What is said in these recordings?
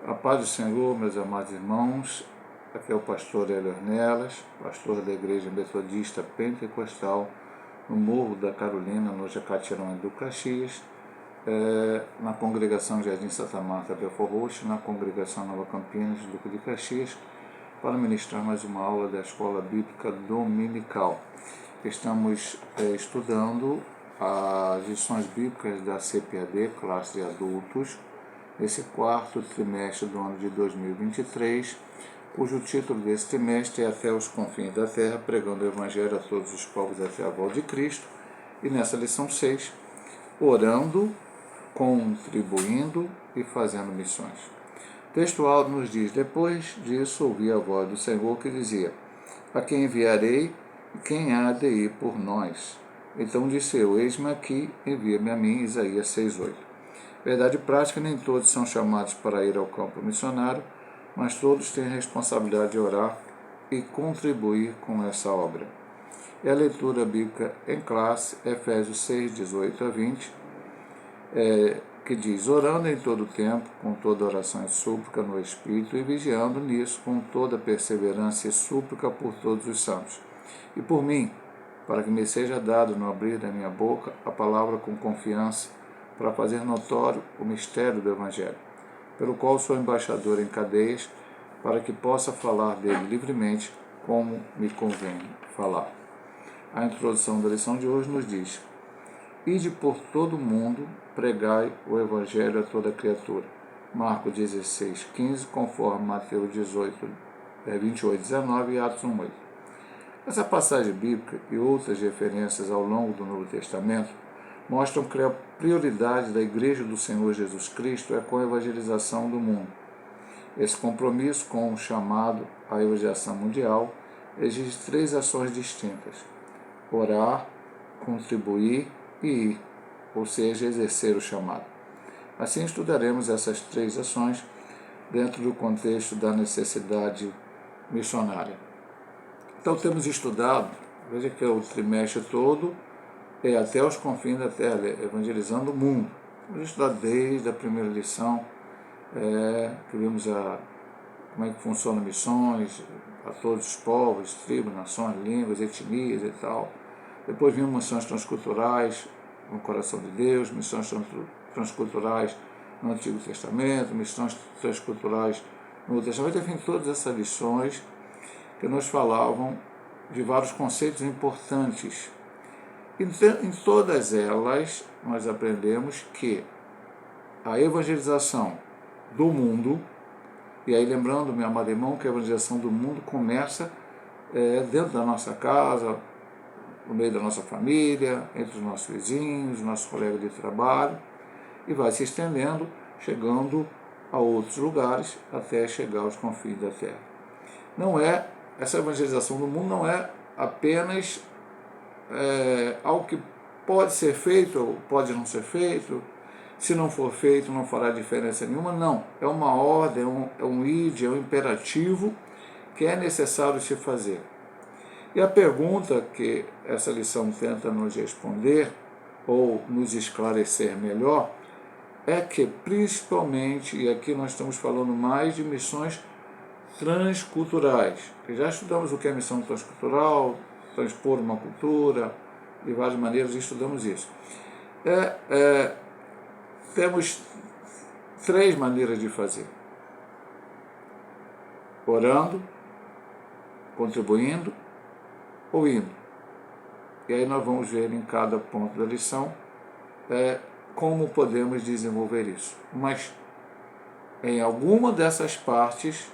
A paz do Senhor, meus amados irmãos, aqui é o pastor Hélio Ornelas, pastor da Igreja Metodista Pentecostal, no Morro da Carolina, no Jacatirão do Caxias, na congregação Jardim Santa Marta, Belfort Roxo, na congregação Nova Campinas, Duque de Caxias, para ministrar mais uma aula da Escola Bíblica Dominical. Estamos estudando as lições bíblicas da CPAD, classe de adultos, nesse quarto trimestre do ano de 2023, cujo título desse trimestre é Até os Confins da Terra, pregando o Evangelho a todos os povos até a volta de Cristo, e nessa lição 6, orando, contribuindo e fazendo missões. O texto áudio nos diz: depois disso ouvi a voz do Senhor que dizia: a quem enviarei e quem há de ir por nós? Então disse eu: eis-me aqui, envia-me a mim. Isaías 6:8. Verdade prática, nem todos são chamados para ir ao campo missionário, mas todos têm a responsabilidade de orar e contribuir com essa obra. E a leitura bíblica em classe, Efésios 6:18-20, que diz: orando em todo o tempo, com toda oração e súplica no Espírito, e vigiando nisso com toda perseverança e súplica por todos os santos. E por mim, para que me seja dado no abrir da minha boca a palavra com confiança, para fazer notório o mistério do Evangelho, pelo qual sou embaixador em cadeias, para que possa falar dele livremente, como me convém falar. A introdução da lição de hoje nos diz: ide por todo o mundo, pregai o Evangelho a toda criatura. Marcos 16:15, conforme Mateus 28:19 e Atos 1:8. Essa passagem bíblica e outras referências ao longo do Novo Testamento mostram que a prioridade da Igreja do Senhor Jesus Cristo é com a evangelização do mundo. Esse compromisso com o chamado à evangelização mundial exige 3 ações distintas: orar, contribuir e ir, ou seja, exercer o chamado. Assim estudaremos essas 3 ações dentro do contexto da necessidade missionária. Então temos estudado, veja que é o trimestre todo, até os confins da terra, evangelizando o mundo. Vamos estudar desde a primeira lição, que vimos como é que funciona missões a todos os povos, tribos, nações, línguas, etnias e tal. Depois vimos missões transculturais no coração de Deus, missões transculturais no Antigo Testamento, missões transculturais no Novo Testamento, enfim, todas essas lições que nos falavam de vários conceitos importantes. Em todas elas, nós aprendemos que a evangelização do mundo, e aí lembrando, meu amado irmão, que a evangelização do mundo começa dentro da nossa casa, no meio da nossa família, entre os nossos vizinhos, nossos colegas de trabalho, e vai se estendendo, chegando a outros lugares, até chegar aos confins da terra. Essa evangelização do mundo não é apenas algo que pode ser feito ou pode não ser feito, se não for feito não fará diferença nenhuma, não, é uma ordem, é um id, é um imperativo que é necessário se fazer. E a pergunta que essa lição tenta nos responder, ou nos esclarecer melhor, é que principalmente, e aqui nós estamos falando mais de missões transculturais, já estudamos o que é missão transcultural, transpor uma cultura, de várias maneiras estudamos isso. Temos 3 maneiras de fazer: orando, contribuindo ou indo. E aí nós vamos ver em cada ponto da lição como podemos desenvolver isso. Mas em alguma dessas partes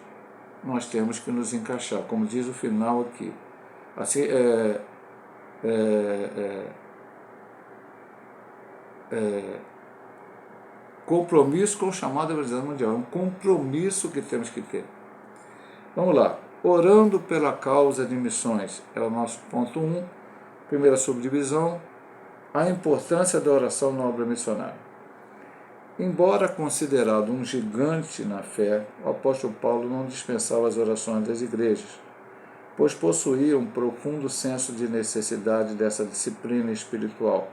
nós temos que nos encaixar, como diz o final aqui. Assim, compromisso com o chamado evangelização mundial. É um compromisso que temos que ter. Vamos lá. Orando pela causa de missões é o nosso ponto 1. Primeira subdivisão: a importância da oração na obra missionária. Embora considerado um gigante na fé, o apóstolo Paulo não dispensava as orações das igrejas, pois possuía um profundo senso de necessidade dessa disciplina espiritual.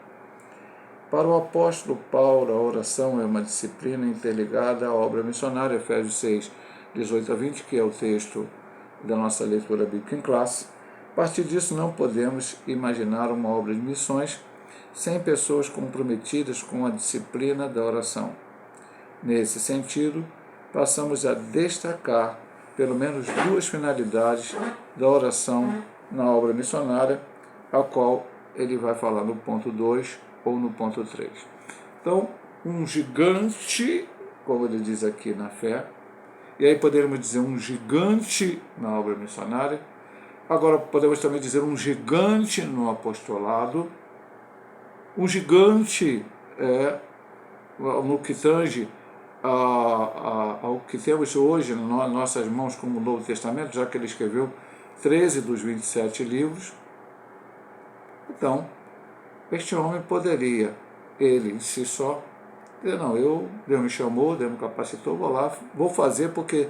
Para o apóstolo Paulo, a oração é uma disciplina interligada à obra missionária, Efésios 6, 18 a 20, que é o texto da nossa leitura bíblica em classe. A partir disso, não podemos imaginar uma obra de missões sem pessoas comprometidas com a disciplina da oração. Nesse sentido, passamos a destacar pelo menos duas finalidades da oração na obra missionária, a qual ele vai falar no ponto 2 ou no ponto 3. Então, um gigante, como ele diz aqui na fé, e aí poderíamos dizer um gigante na obra missionária, agora podemos também dizer um gigante no apostolado, um gigante no que tange ao que temos hoje nas nossas mãos como Novo Testamento, já que ele escreveu 13 dos 27 livros. Então, este homem poderia, ele em si só, dizer, não, Deus me chamou, Deus me capacitou, vou lá, vou fazer porque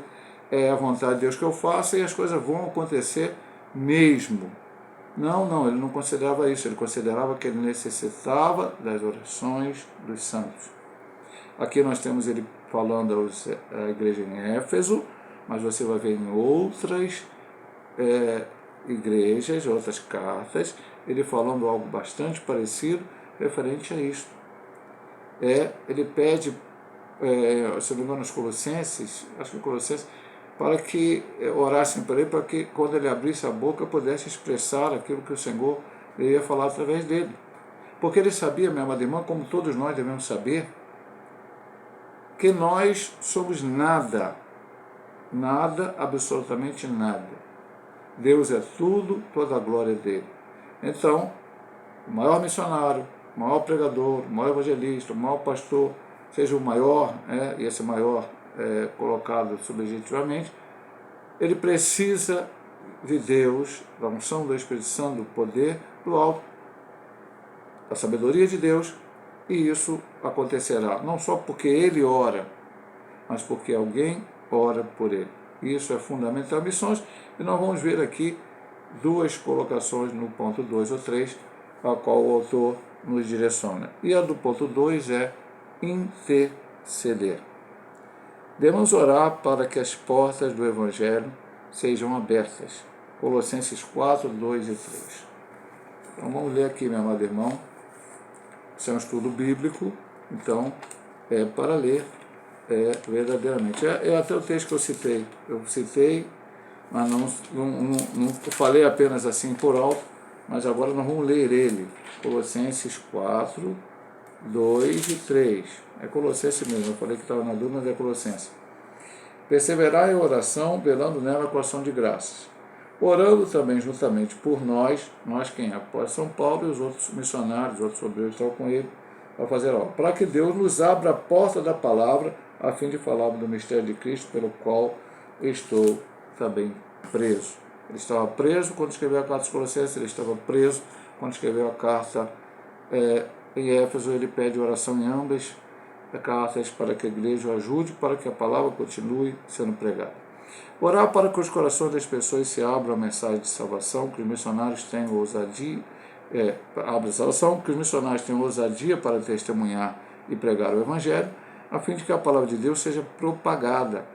é a vontade de Deus que eu faça e as coisas vão acontecer mesmo. Não, ele não considerava isso, ele considerava que ele necessitava das orações dos santos. Aqui nós temos ele falando à igreja em Éfeso, mas você vai ver em outras igrejas, outras cartas, ele falando algo bastante parecido referente a isso. Ele pede, se não me engano, nos Colossenses, acho que Colossenses, para que orassem por ele, para que quando ele abrisse a boca pudesse expressar aquilo que o Senhor ia falar através dele. Porque ele sabia, minha amada irmã, como todos nós devemos saber, que nós somos nada, absolutamente nada. Deus é tudo, toda a glória é dele. Então, o maior missionário, o maior pregador, o maior evangelista, o maior pastor, seja o maior, e esse maior colocado subjetivamente, ele precisa de Deus, da unção do Espírito Santo, do poder do alto, da sabedoria de Deus, e isso acontecerá não só porque ele ora, mas porque alguém ora por ele. Isso é fundamental em missões, e nós vamos ver aqui duas colocações no ponto 2 ou 3, a qual o autor nos direciona. E a do ponto 2 é interceder. Devemos orar para que as portas do Evangelho sejam abertas. Colossenses 4, 2 e 3. Então vamos ler aqui, meu amado irmão. Isso é um estudo bíblico, então é para ler verdadeiramente. É até o texto que eu citei, mas não falei apenas assim por alto, mas agora nós vamos ler ele. Colossenses 4, 2 e 3. É Colossenses mesmo, eu falei que estava na dúvida, mas é Colossenses. Perseverai em oração, velando nela com ação de graças. Orando também juntamente por nós quem? Após São Paulo e os outros missionários, os outros obreiros estão com ele, para fazer algo. Para que Deus nos abra a porta da palavra, a fim de falar do mistério de Cristo, pelo qual estou também preso. Ele estava preso quando escreveu a carta aos Colossenses, ele estava preso quando escreveu a carta em Éfeso. Ele pede oração em ambas cartas para que a igreja o ajude, para que a palavra continue sendo pregada. Orar para que os corações das pessoas se abram à mensagem de salvação, que os missionários tenham ousadia, que os missionários tenham ousadia para testemunhar e pregar o Evangelho, a fim de que a palavra de Deus seja propagada.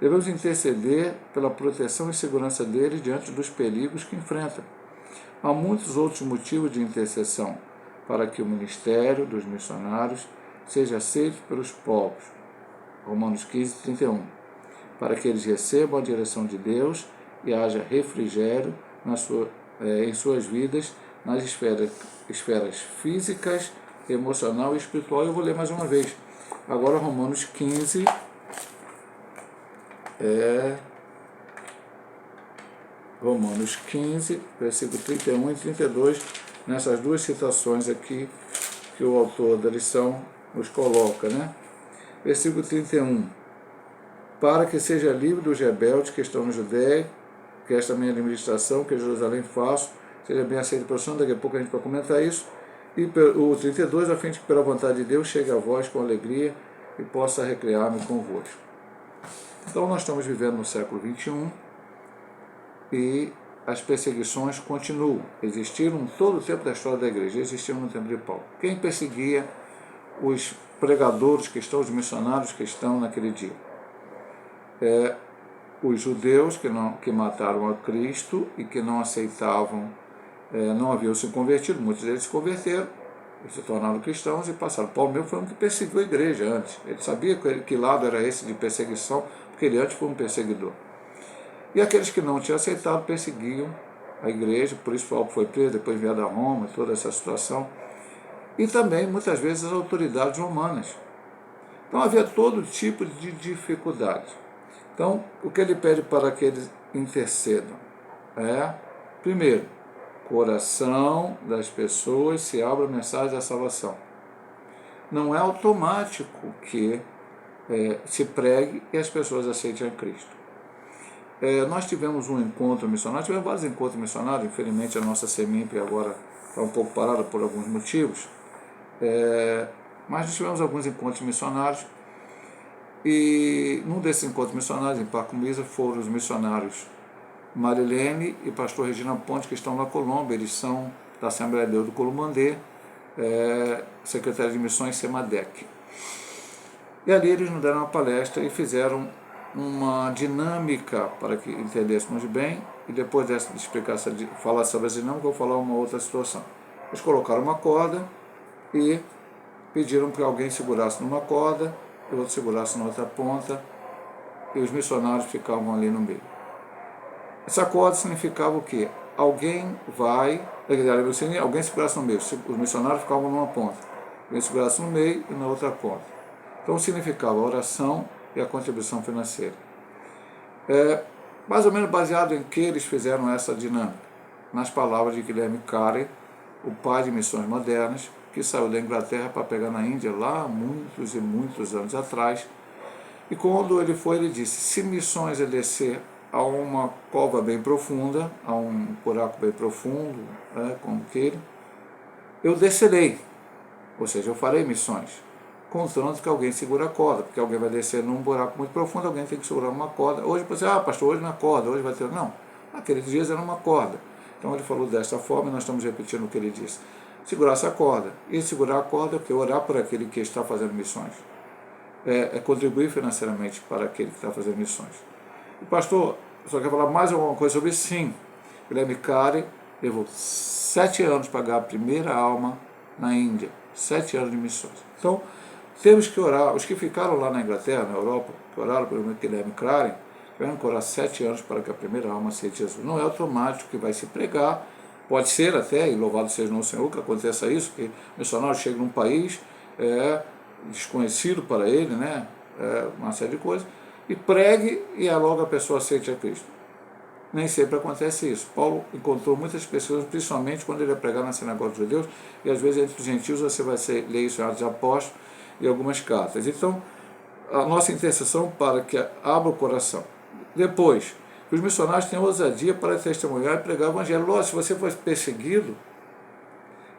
Devemos interceder pela proteção e segurança deles diante dos perigos que enfrentam. Há muitos outros motivos de intercessão para que o ministério dos missionários seja aceito pelos povos. Romanos 15, 31. Para que eles recebam a direção de Deus e haja refrigério em suas vidas, nas esferas físicas, emocional e espiritual. Eu vou ler mais uma vez. Agora Romanos 15, Romanos 15, versículo 31 e 32, nessas duas citações aqui que o autor da lição nos coloca, né? Versículo 31. Para que seja livre dos rebeldes que estão na Judéia, que esta minha administração, que Jerusalém faço, seja bem aceita pelo Santo. Daqui a pouco a gente vai comentar isso. E o 32, a fim de que pela vontade de Deus chegue a vós com alegria e possa recrear-me convosco. Então nós estamos vivendo no século XXI e as perseguições continuam. Existiram todo o tempo da história da igreja, existiram no tempo de Paulo. Quem perseguia os pregadores que estão, os missionários que estão naquele dia? Os judeus que mataram a Cristo e que não aceitavam, não haviam se convertido, muitos deles se converteram, se tornaram cristãos e passaram. Paulo mesmo foi um que perseguiu a igreja antes. Ele sabia que lado era esse de perseguição, porque ele antes foi um perseguidor. E aqueles que não tinham aceitado perseguiam a igreja, por isso Paulo foi preso, depois enviado a Roma, toda essa situação. E também, muitas vezes, as autoridades romanas. Então havia todo tipo de dificuldade. Então, o que ele pede para que eles intercedam é, primeiro, coração das pessoas se abra a mensagem da salvação. Não é automático que se pregue e as pessoas aceitem a Cristo. Nós tivemos um encontro missionário, tivemos vários encontros missionários, infelizmente a nossa CEMIMP agora está um pouco parada por alguns motivos, mas nós tivemos alguns encontros missionários, e num desses encontros missionários, em Parcumisa, foram os missionários Marilene e pastor Regina Ponte, que estão na Colômbia. Eles são da Assembleia de Deus do Columandê, secretário de missões SEMADEC. E ali eles nos deram uma palestra e fizeram uma dinâmica para que entendêssemos bem, e depois dessa explicação, de falar sobre as dinâmicas, eu vou falar uma outra situação. Eles colocaram uma corda e pediram que alguém segurasse numa corda, e o outro segurasse na outra ponta, e os missionários ficavam ali no meio. Essa corda significava o quê? Alguém segurasse no meio, os missionários ficavam numa ponta, alguém segurasse no meio e na outra ponta. Então significava a oração e a contribuição financeira. Mais ou menos baseado em que eles fizeram essa dinâmica? Nas palavras de Guilherme Carey, o pai de missões modernas, que saiu da Inglaterra para pegar na Índia lá muitos e muitos anos atrás. E quando ele foi, ele disse: se missões é descer a uma cova bem profunda, a um buraco bem profundo, como queira, eu descerei, ou seja, eu farei missões, contanto que alguém segura a corda, porque alguém vai descer num buraco muito profundo, alguém tem que segurar uma corda. Hoje você, pastor, hoje não é corda, hoje vai ter... Não, naqueles dias era uma corda. Então ele falou desta forma, e nós estamos repetindo o que ele disse. Segurar essa corda. E segurar a corda é porque orar por aquele que está fazendo missões. Contribuir financeiramente para aquele que está fazendo missões. E pastor, só quer falar mais alguma coisa sobre isso? Sim. Guilherme Carey levou 7 anos para pagar a primeira alma na Índia. 7 anos de missões. Então, temos que orar. Os que ficaram lá na Inglaterra, na Europa, que oraram pelo Guilherme Carey, tiveram que orar 7 anos para que a primeira alma aceite Jesus. Não é automático que vai se pregar. Pode ser até, e louvado seja o Senhor, que aconteça isso, que o missionário chega num país desconhecido para ele, uma série de coisas, e pregue e logo a pessoa aceite a Cristo. Nem sempre acontece isso. Paulo encontrou muitas pessoas, principalmente quando ele ia pregar na sinagoga dos judeus, e às vezes entre os gentios você vai ler isso em Atos de Apóstolos e algumas cartas. Então, a nossa intercessão para que abra o coração. Depois, os missionários têm ousadia para testemunhar e pregar o evangelho. Lógico, se você for perseguido,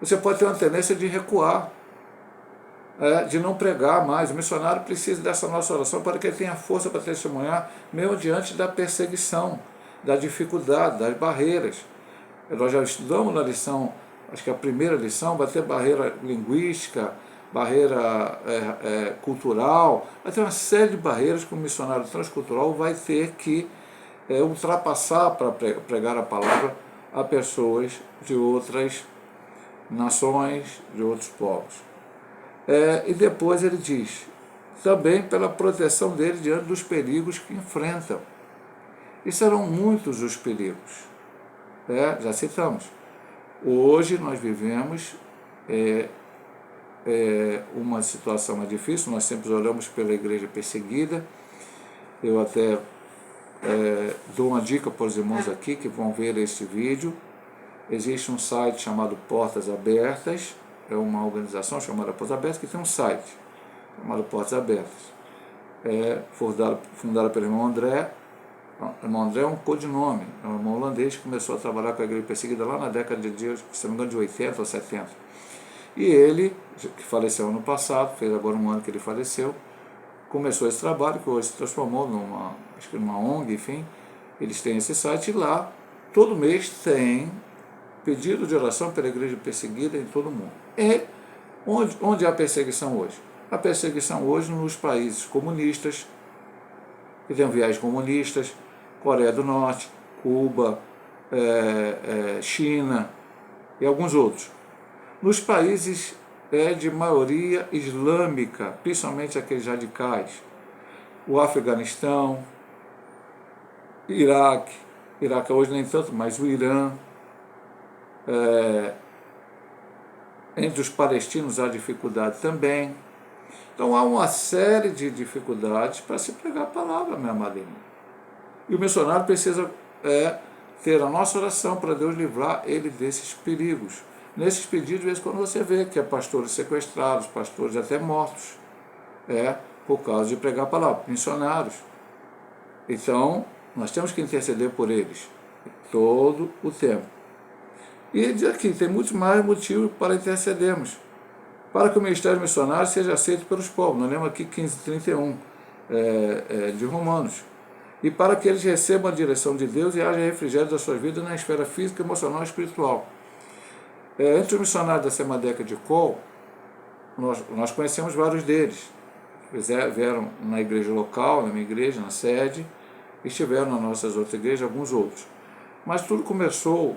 você pode ter uma tendência de recuar, de não pregar mais. O missionário precisa dessa nossa oração para que ele tenha força para testemunhar, mesmo diante da perseguição, da dificuldade, das barreiras. Nós já estudamos na lição, acho que a primeira lição, vai ter barreira linguística, barreira cultural, vai ter uma série de barreiras que o missionário transcultural vai ter que ultrapassar para pregar a palavra a pessoas de outras nações, de outros povos. E depois ele diz, também pela proteção dele diante dos perigos que enfrentam. E serão muitos os perigos. Já citamos. Hoje nós vivemos uma situação mais difícil, nós sempre oramos pela igreja perseguida. Eu até dou uma dica para os irmãos aqui que vão ver este vídeo. Existe um site chamado Portas Abertas, é uma organização chamada Portas Abertas que tem um site chamado Portas Abertas. Fundada pelo irmão André. O irmão André é um codinome, é um irmão holandês que começou a trabalhar com a igreja perseguida lá na década se não me engano, de 80 ou 70. E ele, que faleceu ano passado, fez agora um ano que ele faleceu, começou esse trabalho, que hoje se transformou numa ONG, enfim. Eles têm esse site e lá, todo mês tem pedido de oração pela igreja perseguida em todo o mundo. E Onde há perseguição hoje? A perseguição hoje nos países comunistas, que tem viés comunistas, Coreia do Norte, Cuba, China e alguns outros. Nos países de maioria islâmica, principalmente aqueles radicais, o Afeganistão, Iraque hoje nem tanto, mas o Irã, entre os palestinos há dificuldade também. Então há uma série de dificuldades para se pregar a palavra, minha amada irmã. E o missionário precisa ter a nossa oração para Deus livrar ele desses perigos. Nesses pedidos, de vez em quando você vê que é pastores sequestrados, pastores até mortos, por causa de pregar a palavra, missionários. Então, nós temos que interceder por eles todo o tempo. E ele diz aqui, tem muitos mais motivos para intercedermos, para que o ministério missionário seja aceito pelos povos. Nós lemos aqui 15:31 de Romanos. E para que eles recebam a direção de Deus e haja refrigério das suas vidas na esfera física, emocional e espiritual. Entre os missionários da Semadeca de Col, nós conhecemos vários deles. Eles vieram na igreja local, na minha igreja, na sede, e estiveram nas nossas outras igrejas, alguns outros. Mas tudo começou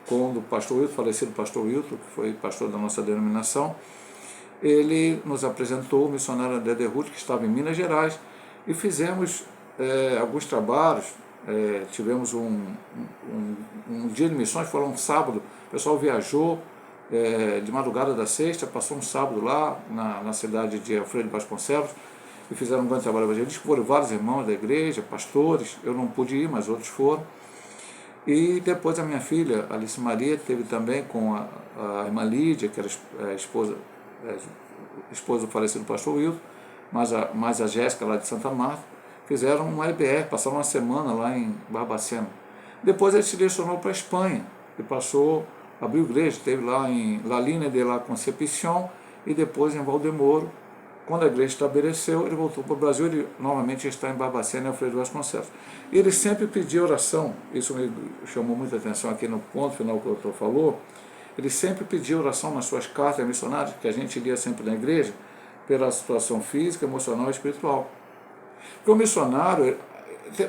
quando o pastor Wilton, falecido pastor Wilton, que foi pastor da nossa denominação, ele nos apresentou o missionário André Derruti, que estava em Minas Gerais, e fizemos alguns trabalhos. Tivemos um dia de missões, foi um sábado, o pessoal viajou de madrugada da sexta, passou um sábado lá na cidade de Alfredo Vasconcelos, e fizeram um grande trabalho evangelístico. Foram vários irmãos da igreja, pastores, eu não pude ir, mas outros foram. E depois a minha filha, Alice Maria, teve também com a irmã Lídia, que era esposa do falecido pastor Wilton, mais a Jéssica lá de Santa Marta, fizeram um LBR, passaram uma semana lá em Barbacena. Depois ele se direcionou para a Espanha e abriu igreja, esteve lá em La Línea de la Concepción e depois em Valdemoro. Quando a igreja estabeleceu, ele voltou para o Brasil, ele novamente está em Barbacena e Alfredo Vasconcelos. Ele sempre pedia oração, isso me chamou muita atenção aqui no ponto final que o doutor falou, ele sempre pedia oração nas suas cartas missionárias, que a gente lia sempre na igreja, pela situação física, emocional e espiritual. Porque o missionário,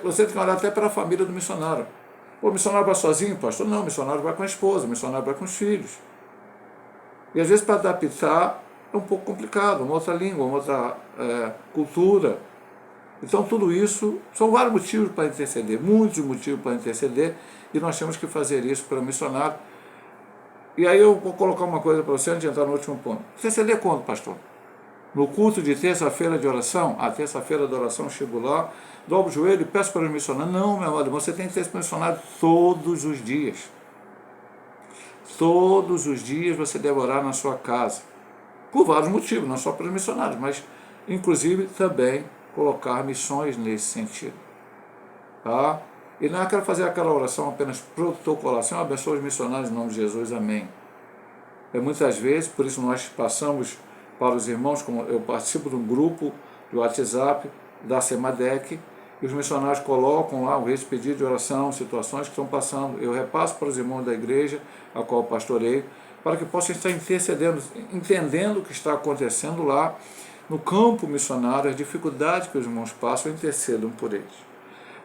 você tem que olhar até pela família do missionário. O missionário vai sozinho, pastor? Não, o missionário vai com a esposa, o missionário vai com os filhos. E às vezes para adaptar é um pouco complicado, uma outra língua, uma outra cultura. Então tudo isso são vários motivos para interceder, muitos motivos para interceder, e nós temos que fazer isso pelo missionário. E aí eu vou colocar uma coisa para você antes de entrar no último ponto. Interceder quando, pastor? No culto de terça-feira de oração, a terça-feira de oração eu chego lá, dobro o joelho e peço para os missionários. Não, meu amado, você tem que ter esse missionário todos os dias. Todos os dias você deve orar na sua casa. Por vários motivos, não só para os missionários, mas inclusive também colocar missões nesse sentido. Tá? E não é quero fazer aquela oração apenas protocolar, Senhor, abençoa os missionários em nome de Jesus, amém. Muitas vezes, por isso nós passamos para os irmãos, como eu participo de um grupo do WhatsApp da Semadec, e os missionários colocam lá o pedido de oração, situações que estão passando. Eu repasso para os irmãos da igreja, a qual pastoreio, para que possam estar intercedendo, entendendo o que está acontecendo lá no campo missionário, as dificuldades que os irmãos passam, intercedam por eles.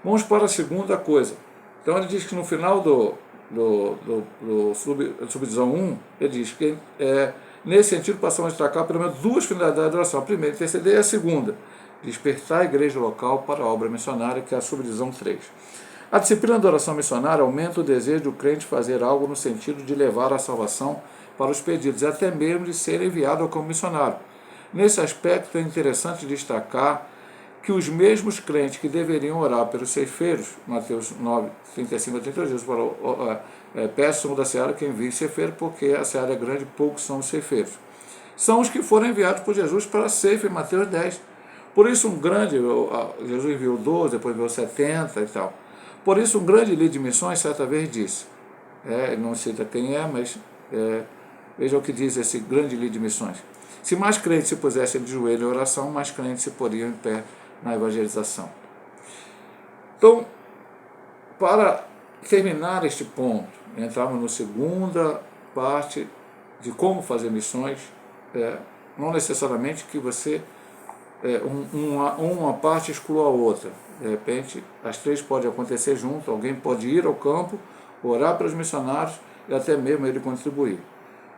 Vamos para a segunda coisa. Então ele diz que no final do subdivisão 1, ele diz que nesse sentido passamos a destacar pelo menos duas finalidades da oração. A primeira, interceder, e a segunda, despertar a igreja local para a obra missionária, que é a subdivisão 3. A disciplina da oração missionária aumenta o desejo do crente fazer algo no sentido de levar a salvação para os perdidos, e até mesmo de ser enviado como missionário. Nesse aspecto é interessante destacar que os mesmos crentes que deveriam orar pelos ceifeiros, Mateus 9, 35 a 32, Jesus falou, peçam da seara que envie ceifeiro, porque a seara é grande e poucos são os ceifeiros. São os que foram enviados por Jesus para a ceifa, em Mateus 10. Por isso Jesus enviou 12, depois enviou 70 e tal. Por isso um grande líder de missões certa vez disse, ele não cita quem mas veja o que diz esse grande líder de missões. Se mais crentes se pusessem de joelho em oração, mais crentes se poriam em pé na evangelização. Então, para terminar este ponto, entramos na segunda parte de como fazer missões, não necessariamente que você uma parte exclua a outra. De repente, as três podem acontecer junto, alguém pode ir ao campo, orar para os missionários e até mesmo ele contribuir.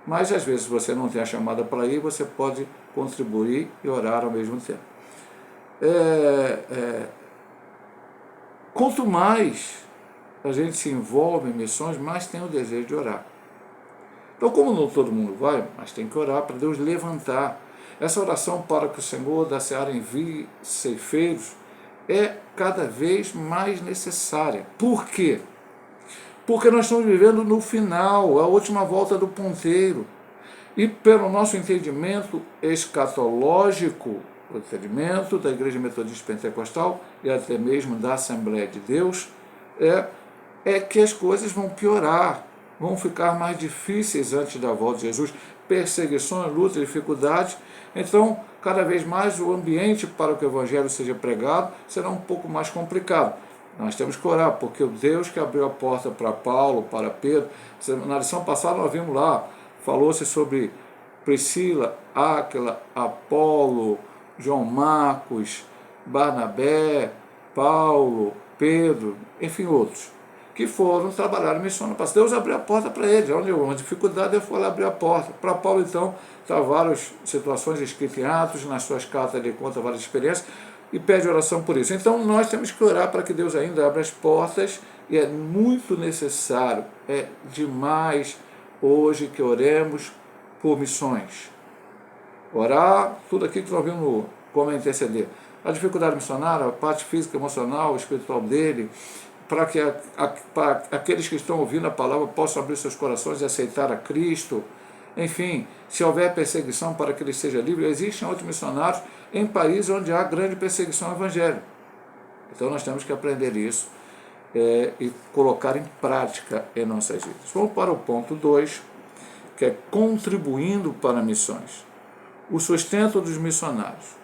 Mas às vezes você não tem a chamada para ir, você pode contribuir e orar ao mesmo tempo. Quanto mais a gente se envolve em missões, mais tem o desejo de orar. Então, como não todo mundo vai, mas tem que orar para Deus levantar. Essa oração para que o Senhor da Seara envie ceifeiros é cada vez mais necessária. Por quê? Porque nós estamos vivendo no final, a última volta do ponteiro. E pelo nosso entendimento escatológico, o entendimento da Igreja Metodista Pentecostal e até mesmo da Assembleia de Deus, é que as coisas vão piorar, vão ficar mais difíceis antes da volta de Jesus, perseguições, lutas, dificuldades. Então, cada vez mais o ambiente para que o Evangelho seja pregado será um pouco mais complicado. Nós temos que orar, porque o Deus que abriu a porta para Paulo, para Pedro, na lição passada nós vimos lá, falou-se sobre Priscila, Áquila, Apolo, João Marcos, Barnabé, Paulo, Pedro, enfim, outros, que foram trabalhar em missão. Deus abriu a porta para eles, onde houve uma dificuldade, Deus foi lá abrir a porta. Para Paulo, então, está várias situações escritas em Atos, nas suas cartas ele conta várias experiências, e pede oração por isso. Então nós temos que orar para que Deus ainda abra as portas, e é muito necessário, é demais hoje que oremos por missões. Orar, tudo aquilo que nós vimos como interceder. A dificuldade missionária, a parte física, emocional, espiritual dele, para que para aqueles que estão ouvindo a palavra possam abrir seus corações e aceitar a Cristo. Enfim, se houver perseguição para que ele seja livre, existem outros missionários em países onde há grande perseguição ao Evangelho. Então nós temos que aprender isso e colocar em prática em nossas vidas. Vamos para o ponto 2, que é contribuindo para missões. O sustento dos missionários.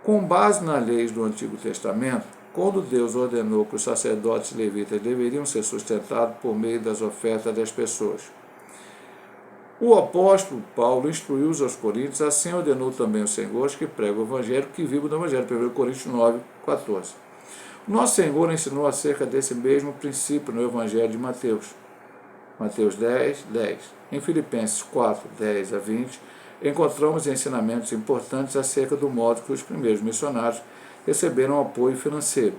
Com base nas leis do Antigo Testamento, quando Deus ordenou que os sacerdotes levitas deveriam ser sustentados por meio das ofertas das pessoas, o apóstolo Paulo instruiu os Coríntios, assim ordenou também os senhores que pregam o Evangelho, que vivam do Evangelho, 1 Coríntios 9, 14. Nosso Senhor ensinou acerca desse mesmo princípio no Evangelho de Mateus. Mateus 10, 10. Em Filipenses 4, 10 a 20, encontramos ensinamentos importantes acerca do modo que os primeiros missionários receberam apoio financeiro.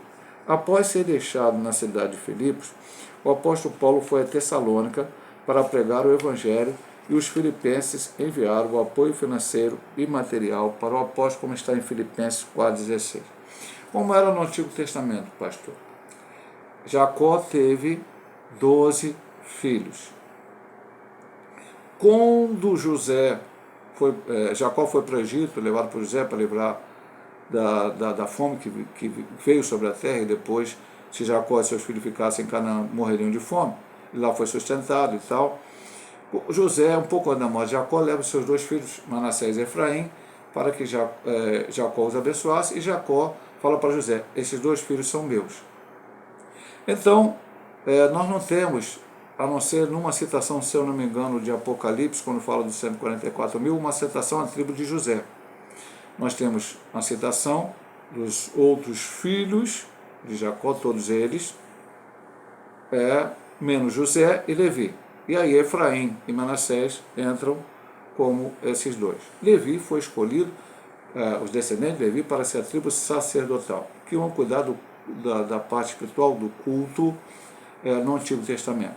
Após ser deixado na cidade de Filipos, o apóstolo Paulo foi a Tessalônica para pregar o Evangelho, e os filipenses enviaram o apoio financeiro e material para o apóstolo, como está em Filipenses 4,16. Como era no Antigo Testamento, pastor? Jacó teve 12 filhos. Quando Jacó foi para o Egito, levado por José para livrar da fome que veio sobre a terra, e depois, se Jacó e seus filhos ficassem em Canaã, morreriam de fome. E lá foi sustentado e tal. José, um pouco antes da morte de Jacó, leva os seus dois filhos, Manassés e Efraim, para que Jacó os abençoasse, e Jacó fala para José: esses dois filhos são meus. Então, nós não temos, a não ser numa citação, se eu não me engano, de Apocalipse, quando fala dos 144 mil, uma citação à tribo de José. Nós temos a citação dos outros filhos de Jacó, todos eles, menos José e Levi. E aí Efraim e Manassés entram como esses dois. Levi foi escolhido, os descendentes de Levi, para ser a tribo sacerdotal, que vão cuidar da parte espiritual, do culto no Antigo Testamento.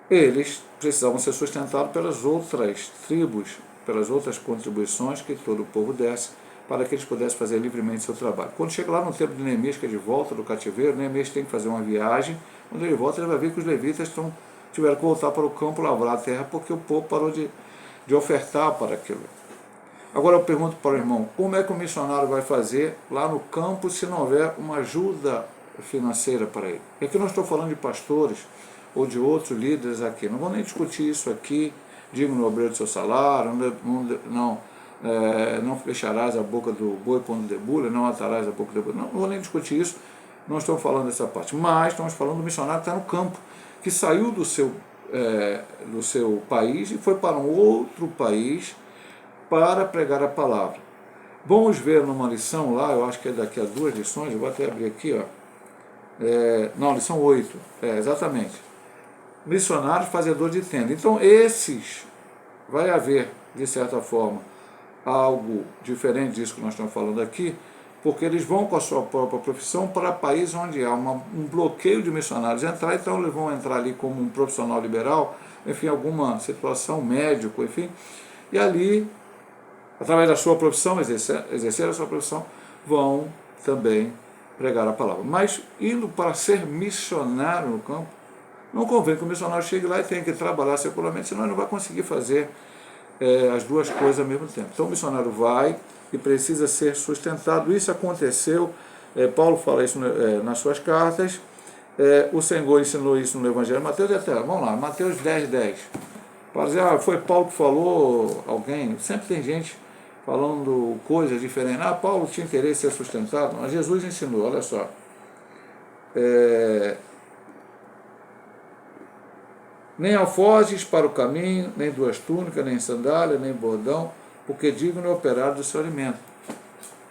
Eles precisavam ser sustentados pelas outras tribos, pelas outras contribuições que todo o povo desse, para que eles pudessem fazer livremente seu trabalho. Quando chega lá no tempo de Neemias, que é de volta do cativeiro, Neemias tem que fazer uma viagem. Quando ele volta, ele vai ver que os levitas tiveram que voltar para o campo lavrar a terra, porque o povo parou de ofertar para aquilo. Agora eu pergunto para o irmão: como é que o missionário vai fazer lá no campo se não houver uma ajuda financeira para ele? E aqui não estou falando de pastores ou de outros líderes aqui. Não vou nem discutir isso aqui. Digo no obreiro do seu salário, não fecharás a boca do boi quando debulha, não atarás a boca do boi. Não vou nem discutir isso. Não estou falando dessa parte, mas estamos falando do missionário que está no campo, que saiu do seu do seu país e foi para um outro país para pregar a palavra. Vamos ver numa lição lá, eu acho que é daqui a 2 lições, eu vou até abrir aqui, ó. Não, lição 8, exatamente. Missionários fazedores de tenda. Então, esses, vai haver, de certa forma, algo diferente disso que nós estamos falando aqui, porque eles vão com a sua própria profissão para países onde há um bloqueio de missionários entrar, então eles vão entrar ali como um profissional liberal, enfim, alguma situação, médico, enfim, e ali, através da sua profissão, exercer a sua profissão, vão também pregar a palavra. Mas indo para ser missionário no campo, não convém que o missionário chegue lá e tenha que trabalhar secularmente, senão ele não vai conseguir fazer as duas coisas ao mesmo tempo. Então o missionário vai e precisa ser sustentado. Isso aconteceu, Paulo fala isso nas suas cartas, o Senhor ensinou isso no Evangelho de Mateus, vamos lá, Mateus 10:10. Para dizer, foi Paulo que falou, alguém, sempre tem gente falando coisas diferentes. Paulo tinha interesse em ser sustentado, mas Jesus ensinou, olha só. Nem alforjes para o caminho, nem 2 túnicas, nem sandália, nem bordão, porque digno é o operário do seu alimento.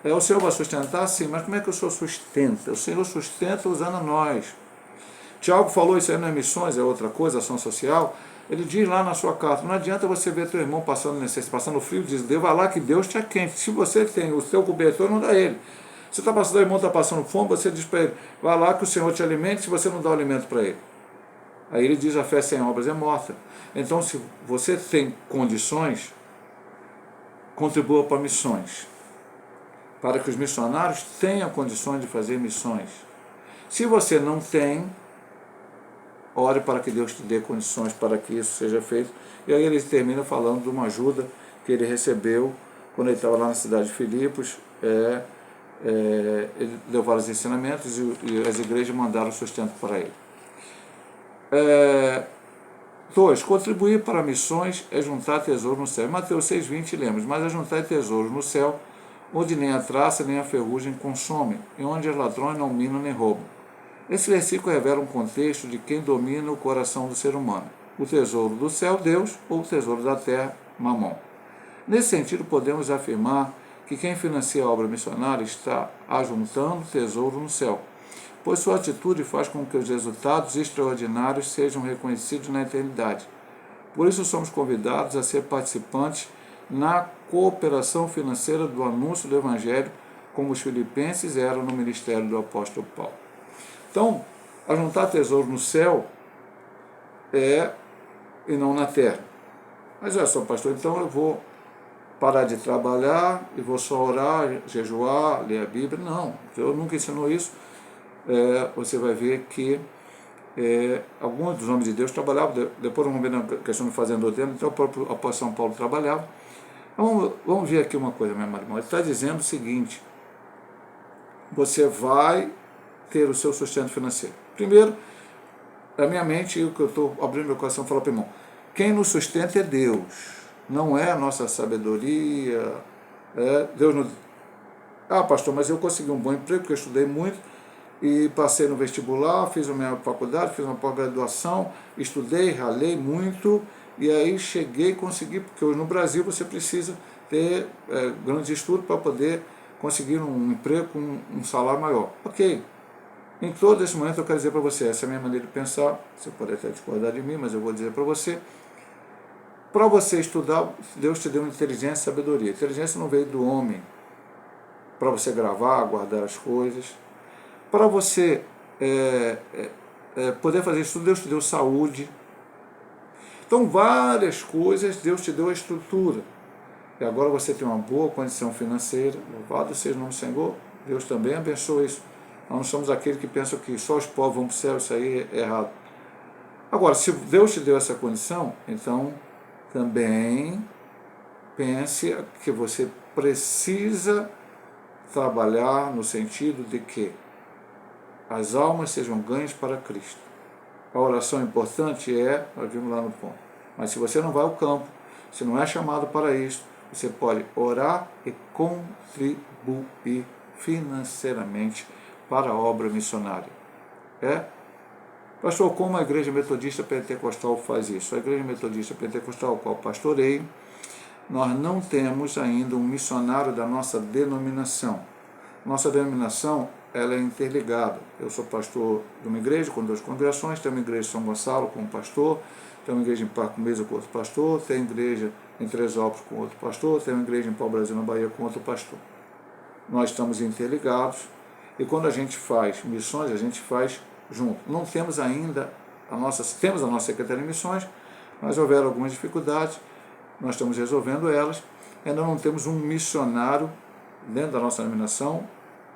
O Senhor vai sustentar? Sim, mas como é que o Senhor sustenta? O Senhor sustenta usando nós. Tiago falou, isso aí não é missões, é outra coisa, ação social. Ele diz lá na sua carta, não adianta você ver teu irmão passando necessidade, passando frio, diz, vai lá que Deus te é quente. Se você tem o seu cobertor, não dá ele. Se o irmão está passando fome, você diz para ele, vai lá que o Senhor te alimente, se você não dá o alimento para ele. Aí ele diz, a fé sem obras é morta. Então, se você tem condições, contribua para missões, para que os missionários tenham condições de fazer missões. Se você não tem, ore para que Deus te dê condições para que isso seja feito. E aí ele termina falando de uma ajuda que ele recebeu quando ele estava lá na cidade de Filipos. Ele deu vários ensinamentos e as igrejas mandaram sustento para ele. 2. Contribuir para missões é juntar tesouro no céu. Mateus 6,20 lemos, mas é juntar tesouro no céu, onde nem a traça nem a ferrugem consomem, e onde os ladrões não minam nem roubam. Esse versículo revela um contexto de quem domina o coração do ser humano. O tesouro do céu, Deus, ou o tesouro da terra, Mamon. Nesse sentido, podemos afirmar que quem financia a obra missionária está ajuntando tesouro no céu, pois sua atitude faz com que os resultados extraordinários sejam reconhecidos na eternidade. Por isso somos convidados a ser participantes na cooperação financeira do anúncio do Evangelho, como os filipenses eram no ministério do apóstolo Paulo. Então, ajuntar tesouro no céu e não na terra. Mas olha só, pastor, então eu vou parar de trabalhar e vou só orar, jejuar, ler a Bíblia. Não, eu nunca ensinou isso. Você vai ver que alguns dos homens de Deus trabalhavam, depois vamos ver na questão do fazendor dele, então o próprio apóstolo São Paulo trabalhava. Vamos ver aqui uma coisa, meu irmão. Ele está dizendo o seguinte: você vai ter o seu sustento financeiro. Primeiro, na minha mente, o que eu estou abrindo meu coração e falar para o irmão, quem nos sustenta é Deus, não é a nossa sabedoria. Deus nos... pastor, mas eu consegui um bom emprego, porque eu estudei muito, e passei no vestibular, fiz a minha faculdade, fiz uma pós-graduação, estudei, ralei muito, e aí cheguei e consegui, porque hoje no Brasil você precisa ter grandes estudos para poder conseguir um emprego com um salário maior. Ok. Em todo esse momento eu quero dizer para você, essa é a minha maneira de pensar, você pode até discordar de mim, mas eu vou dizer para você estudar, Deus te deu inteligência e sabedoria. A inteligência não veio do homem, para você gravar, guardar as coisas. Para você poder fazer isso, Deus te deu saúde. Então, várias coisas, Deus te deu a estrutura. E agora você tem uma boa condição financeira. Louvado seja o nome do Senhor. Deus também abençoa isso. Nós não somos aqueles que pensam que só os povos vão para o céu, isso aí é errado. Agora, se Deus te deu essa condição, então também pense que você precisa trabalhar no sentido de que as almas sejam ganhas para Cristo. A oração importante nós vimos lá no ponto, mas se você não vai ao campo, se não é chamado para isso, você pode orar e contribuir financeiramente para a obra missionária. Pastor, como a Igreja Metodista Pentecostal faz isso? A Igreja Metodista Pentecostal, a qual pastoreio, nós não temos ainda um missionário da nossa denominação. Nossa denominação, ela é interligada. Eu sou pastor de uma igreja com 2 congregações, tem uma igreja em São Gonçalo com um pastor, tem uma igreja em Parque Mesa com outro pastor, tem igreja em Teresópolis com outro pastor, tem uma igreja em Pau-Brasil, na Bahia, com outro pastor. Nós estamos interligados e quando a gente faz missões, a gente faz junto. Não temos ainda temos a nossa Secretaria de Missões, mas houveram algumas dificuldades, nós estamos resolvendo elas. Ainda não temos um missionário dentro da nossa denominação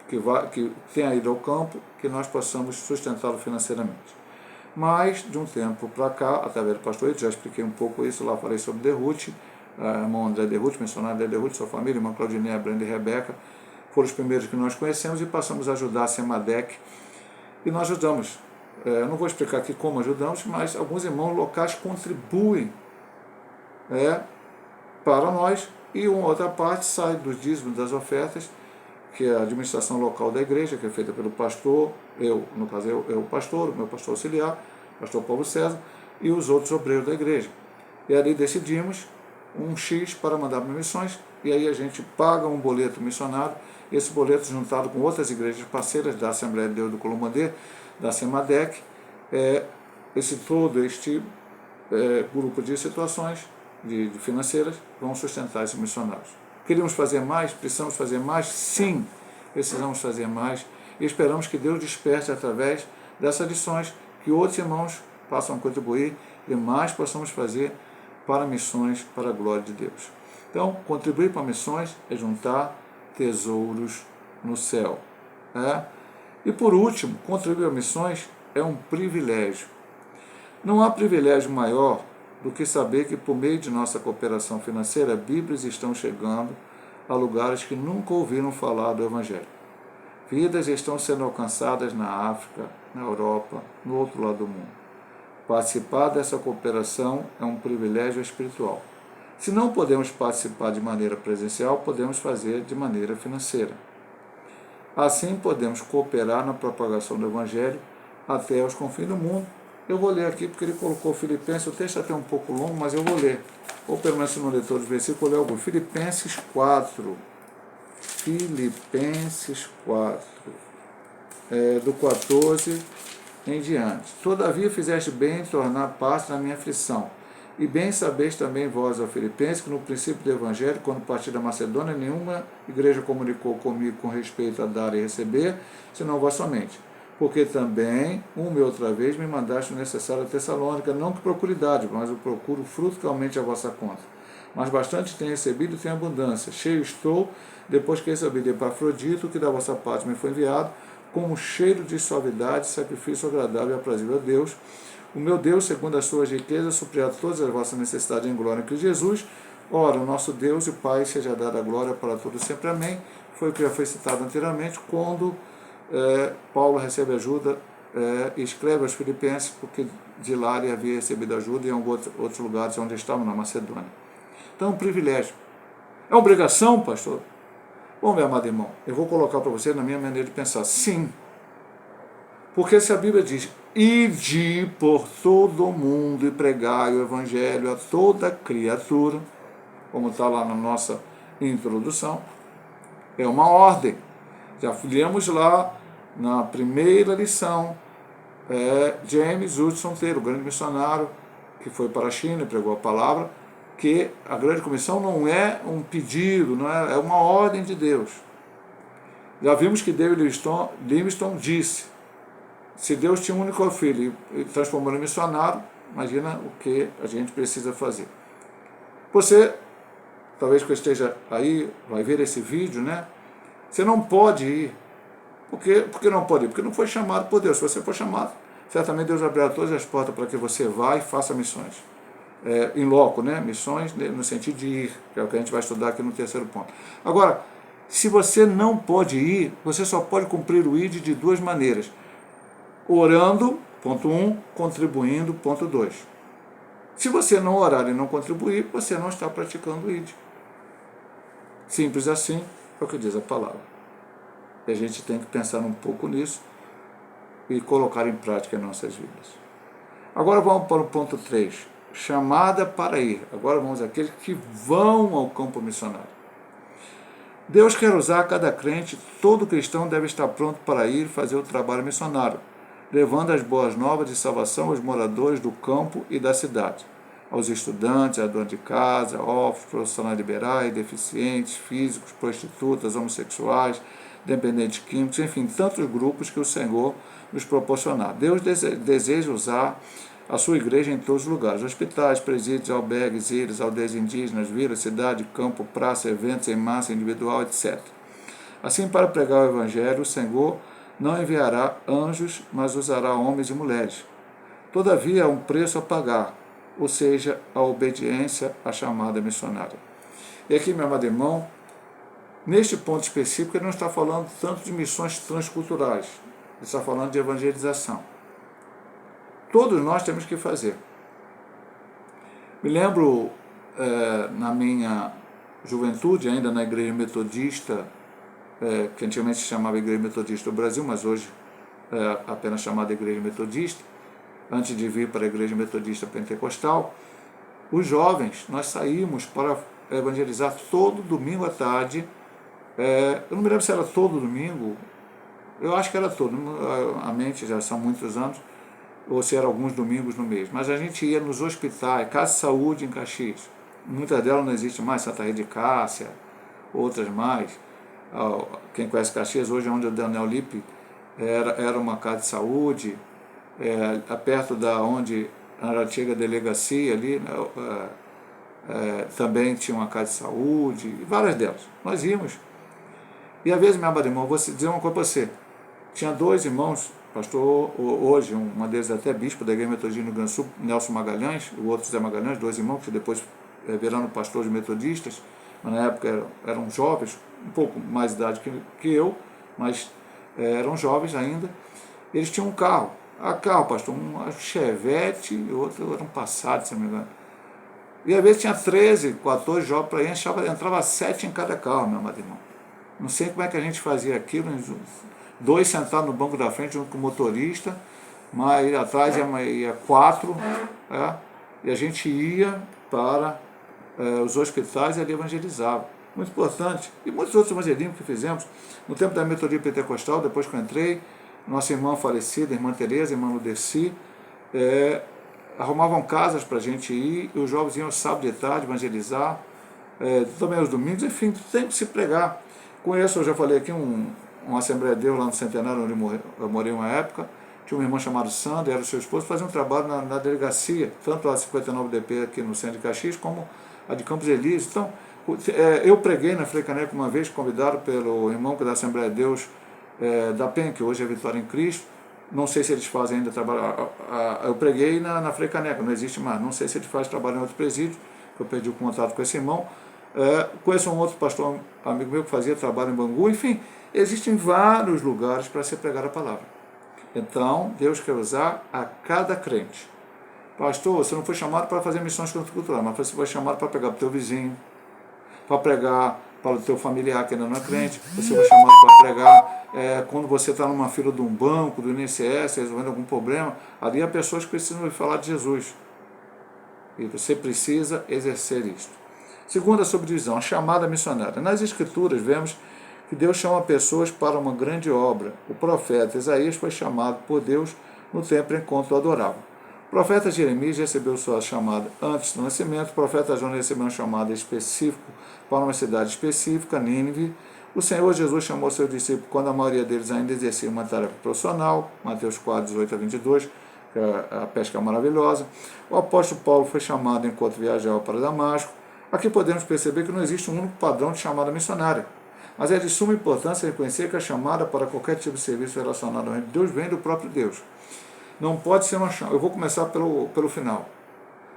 que tenha ido ao campo, que nós possamos sustentá-lo financeiramente. Mas, de um tempo para cá, através do pastor, já expliquei um pouco isso lá, falei sobre Derruth, irmão André Derruth, missionário André Derruth, sua família, irmã Claudineia, Brenda e Rebeca, foram os primeiros que nós conhecemos e passamos a ajudar a Semadec. E nós ajudamos, não vou explicar aqui como ajudamos, mas alguns irmãos locais contribuem para nós, e uma outra parte sai dos dízimos das ofertas, que é a administração local da igreja, que é feita pelo pastor, no caso eu o pastor, o meu pastor auxiliar, pastor Paulo César, e os outros obreiros da igreja. E ali decidimos um X para mandar para missões, e aí a gente paga um boleto missionário, esse boleto juntado com outras igrejas parceiras da Assembleia de Deus do Colombandê, da Semadec, este grupo de situações financeiras vão sustentar esses missionários. Queríamos fazer mais? Precisamos fazer mais? Sim, precisamos fazer mais, e esperamos que Deus desperte através dessas lições, que outros irmãos possam contribuir e mais possamos fazer para missões, para a glória de Deus. Então, contribuir para missões é juntar tesouros no céu. E por último, contribuir a missões é um privilégio. Não há privilégio maior do que saber que por meio de nossa cooperação financeira, Bíblias estão chegando a lugares que nunca ouviram falar do Evangelho. Vidas estão sendo alcançadas na África, na Europa, no outro lado do mundo. Participar dessa cooperação é um privilégio espiritual. Se não podemos participar de maneira presencial, podemos fazer de maneira financeira. Assim, podemos cooperar na propagação do Evangelho até aos confins do mundo. Eu vou ler aqui porque ele colocou Filipenses, o texto é até um pouco longo, mas eu vou ler. Ou pelo menos no leitor dos versículos, eu vou ler algum. Filipenses 4. Filipenses 4. Do 14 em diante. Todavia fizeste bem em tornar parte da minha aflição. E bem sabeis também vós, ó Filipenses, que no princípio do Evangelho, quando parti da Macedônia, nenhuma igreja comunicou comigo com respeito a dar e receber, senão vós somente. Porque também, uma e outra vez, me mandaste o necessário a Tessalônica, não que procure dádiva, mas eu procuro fruto que aumente a vossa conta. Mas bastante tenho recebido e tenho abundância. Cheio estou, depois que recebi de Epafrodito, que da vossa parte me foi enviado, como cheiro de suavidade, sacrifício agradável e aprazível a Deus. O meu Deus, segundo as suas riquezas, suprirá todas as vossas necessidades em glória em Cristo Jesus. Ora, o nosso Deus e Pai seja dada a glória para todos sempre. Amém. Foi o que já foi citado anteriormente, quando Paulo recebe ajuda e escreve aos Filipenses, porque de lá ele havia recebido ajuda em outros lugares onde estavam, na Macedônia. Então é um privilégio. É obrigação, pastor? Bom, meu amado irmão, eu vou colocar para você na minha maneira de pensar. Sim. Porque se a Bíblia diz, ide por todo o mundo e pregai o Evangelho a toda criatura, como está lá na nossa introdução, é uma ordem. Já lemos lá na primeira lição, James Hudson Taylor, o grande missionário que foi para a China e pregou a palavra, que a grande comissão não é um pedido, não é uma ordem de Deus. Já vimos que David Livingstone disse, se Deus tinha um único filho e transformou em missionário, imagina o que a gente precisa fazer. Você, talvez que eu esteja aí, vai ver esse vídeo, né? Você não pode ir. Por que não pode ir? Porque não foi chamado por Deus. Se você for chamado, certamente Deus abrirá todas as portas para que você vá e faça missões. Em loco, né? Missões no sentido de ir, que é o que a gente vai estudar aqui no terceiro ponto. Agora, se você não pode ir, você só pode cumprir o ID de duas maneiras. Orando, ponto 1, contribuindo, ponto 2. Se você não orar e não contribuir, você não está praticando o ID. Simples assim, é o que diz a palavra. E a gente tem que pensar um pouco nisso. e colocar em prática em nossas vidas. Agora vamos para o ponto 3, chamada para ir. Agora vamos àqueles que vão ao campo missionário. Deus quer usar cada crente, todo cristão deve estar pronto para ir fazer o trabalho missionário, levando as boas novas de salvação aos moradores do campo e da cidade, aos estudantes, a dona de casa, órfãos, profissionais liberais, deficientes, físicos, prostitutas, homossexuais, dependentes químicos, enfim, tantos grupos que o Senhor nos proporcionar. Deus deseja usar a sua igreja em todos os lugares, hospitais, presídios, albergues, ilhas, aldeias indígenas, vilas, cidade, campo, praça, eventos em massa, individual, etc. Assim, para pregar o Evangelho, o Senhor não enviará anjos, mas usará homens e mulheres. Todavia, há um preço a pagar, ou seja, a obediência à chamada missionária. E aqui, meu amado irmão, neste ponto específico, ele não está falando tanto de missões transculturais, ele está falando de evangelização. Todos nós temos que fazer. Me lembro, na minha juventude, ainda na igreja metodista, que antigamente se chamava Igreja Metodista do Brasil, mas hoje é apenas chamada Igreja Metodista, antes de vir para a Igreja Metodista Pentecostal, os jovens, nós saímos para evangelizar todo domingo à tarde. Eu não me lembro se era todo domingo, eu acho que era todo, a mente já são muitos anos, ou se era alguns domingos no mês, mas a gente ia nos hospitais, Casa de Saúde em Caxias, muitas delas não existem mais, Santa Rita de Cássia, outras mais. Quem conhece Caxias, hoje é onde o Daniel Lippe era uma casa de saúde, perto da onde a antiga delegacia ali, também tinha uma casa de saúde, e várias delas. Nós íamos. E às vezes, meu amado irmão, vou dizer uma coisa para você, tinha dois irmãos, pastor, hoje, uma deles até bispo da Igreja Metodista no Rio Grande do Sul, Nelson Magalhães, o outro Zé Magalhães, dois irmãos que depois viraram pastores metodistas, mas na época eram jovens, um pouco mais de idade que eu, mas eram jovens ainda. Eles tinham um carro, pastor, um Chevette e outro era um Passat, se não me engano. E às vezes tinha 13, 14 jovens para ir, entrava 7 em cada carro, meu amado irmão. Não sei como é que a gente fazia aquilo, dois sentados no banco da frente junto com o motorista, mas atrás ia 4, e a gente ia para os hospitais e ali evangelizava. Muito importante. E muitos outros evangelismos que fizemos. No tempo da metodia pentecostal, depois que eu entrei, nossa irmã falecida, irmã Tereza, irmã Ludeci, arrumavam casas para a gente ir, e os jovens iam sábado de tarde evangelizar, também os domingos, enfim, tem que se pregar. Conheço, eu já falei aqui, uma Assembleia de Deus lá no Centenário, onde eu morei uma época. Tinha uma irmã chamada Sandra, era o seu esposo, fazia um trabalho na delegacia, tanto a 59DP aqui no centro de Caxias, como a de Campos Elíseos. Então, eu preguei na Frei Caneca uma vez, convidado pelo irmão da Assembleia de Deus da PEN, que hoje é Vitória em Cristo. Não sei se eles fazem ainda trabalho. Eu preguei na Frei Caneca, não existe mais. Não sei se ele faz trabalho em outro presídio, que eu perdi o contato com esse irmão. Conheço um outro pastor, amigo meu, que fazia trabalho em Bangu. Enfim, existem vários lugares para se pregar a palavra. Então, Deus quer usar a cada crente. Pastor, você não foi chamado para fazer missões transculturais, mas você foi chamado para pregar para o teu vizinho, para pregar para o teu familiar que ainda não é crente, você foi chamado para pregar quando você está numa fila de um banco, do INSS, resolvendo algum problema. Ali há pessoas que precisam ouvir falar de Jesus. E você precisa exercer isto. Segunda subdivisão, a chamada missionária. Nas Escrituras vemos que Deus chama pessoas para uma grande obra. O profeta Isaías foi chamado por Deus no templo enquanto o adorava. O profeta Jeremias recebeu sua chamada antes do nascimento. O profeta Jonas recebeu uma chamada específica para uma cidade específica, Nínive. O Senhor Jesus chamou seus discípulos quando a maioria deles ainda exercia uma tarefa profissional, Mateus 4, 18 a 22, que é a pesca maravilhosa. O apóstolo Paulo foi chamado enquanto viajava para Damasco. Aqui podemos perceber que não existe um único padrão de chamada missionária. Mas é de suma importância reconhecer que a chamada para qualquer tipo de serviço relacionado ao reino de Deus vem do próprio Deus. Não pode ser uma chamada. Eu vou começar pelo final.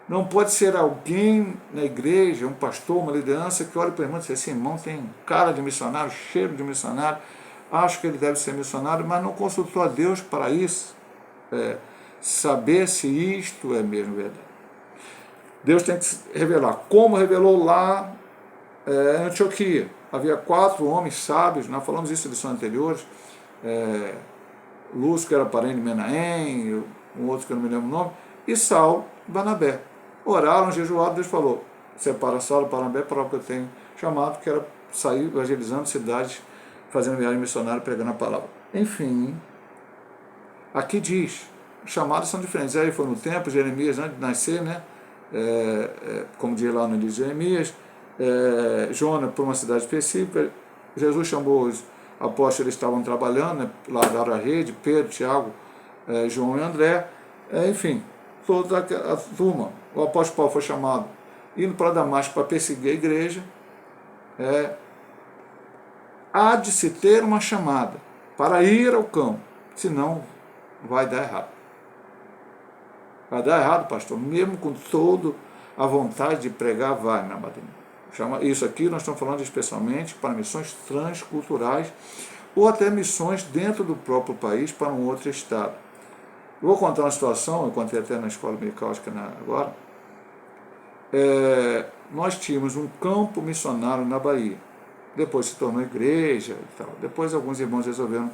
Não pode ser alguém na igreja, um pastor, uma liderança, que olha para o irmão e diz: esse irmão tem cara de missionário, cheiro de missionário, acho que ele deve ser missionário, mas não consultou a Deus para isso, saber se isto é mesmo verdade. Deus tem que se revelar, como revelou lá em Antioquia. Havia 4 homens sábios, nós falamos isso em lições anteriores, Lúcio, que era parente de Menahem, um outro que eu não me lembro o nome, e Saulo e Barnabé. Oraram, jejuaram, Deus falou, separa Saulo e Barnabé para o que eu tenho chamado, que era sair evangelizando cidades, fazendo viagem missionária, pregando a palavra. Enfim, aqui diz, os chamados são diferentes. Aí foi no tempo, Jeremias, antes de nascer, né? Como diz lá no livro de Jeremias, Jonas para uma cidade específica. Jesus chamou os apóstolos, eles estavam trabalhando, né? Largaram a rede, Pedro, Tiago, João e André, enfim, toda a turma. O apóstolo Paulo foi chamado, indo para Damasco para perseguir a igreja. Há de se ter uma chamada para ir ao campo, senão vai dar errado. Vai dar errado, pastor, mesmo com toda a vontade de pregar, vai, minha madrinha. Isso aqui nós estamos falando especialmente para missões transculturais ou até missões dentro do próprio país para um outro estado. Eu vou contar uma situação, eu contei até na escola dominical agora. Nós tínhamos um campo missionário na Bahia. Depois se tornou igreja e tal. Depois alguns irmãos resolveram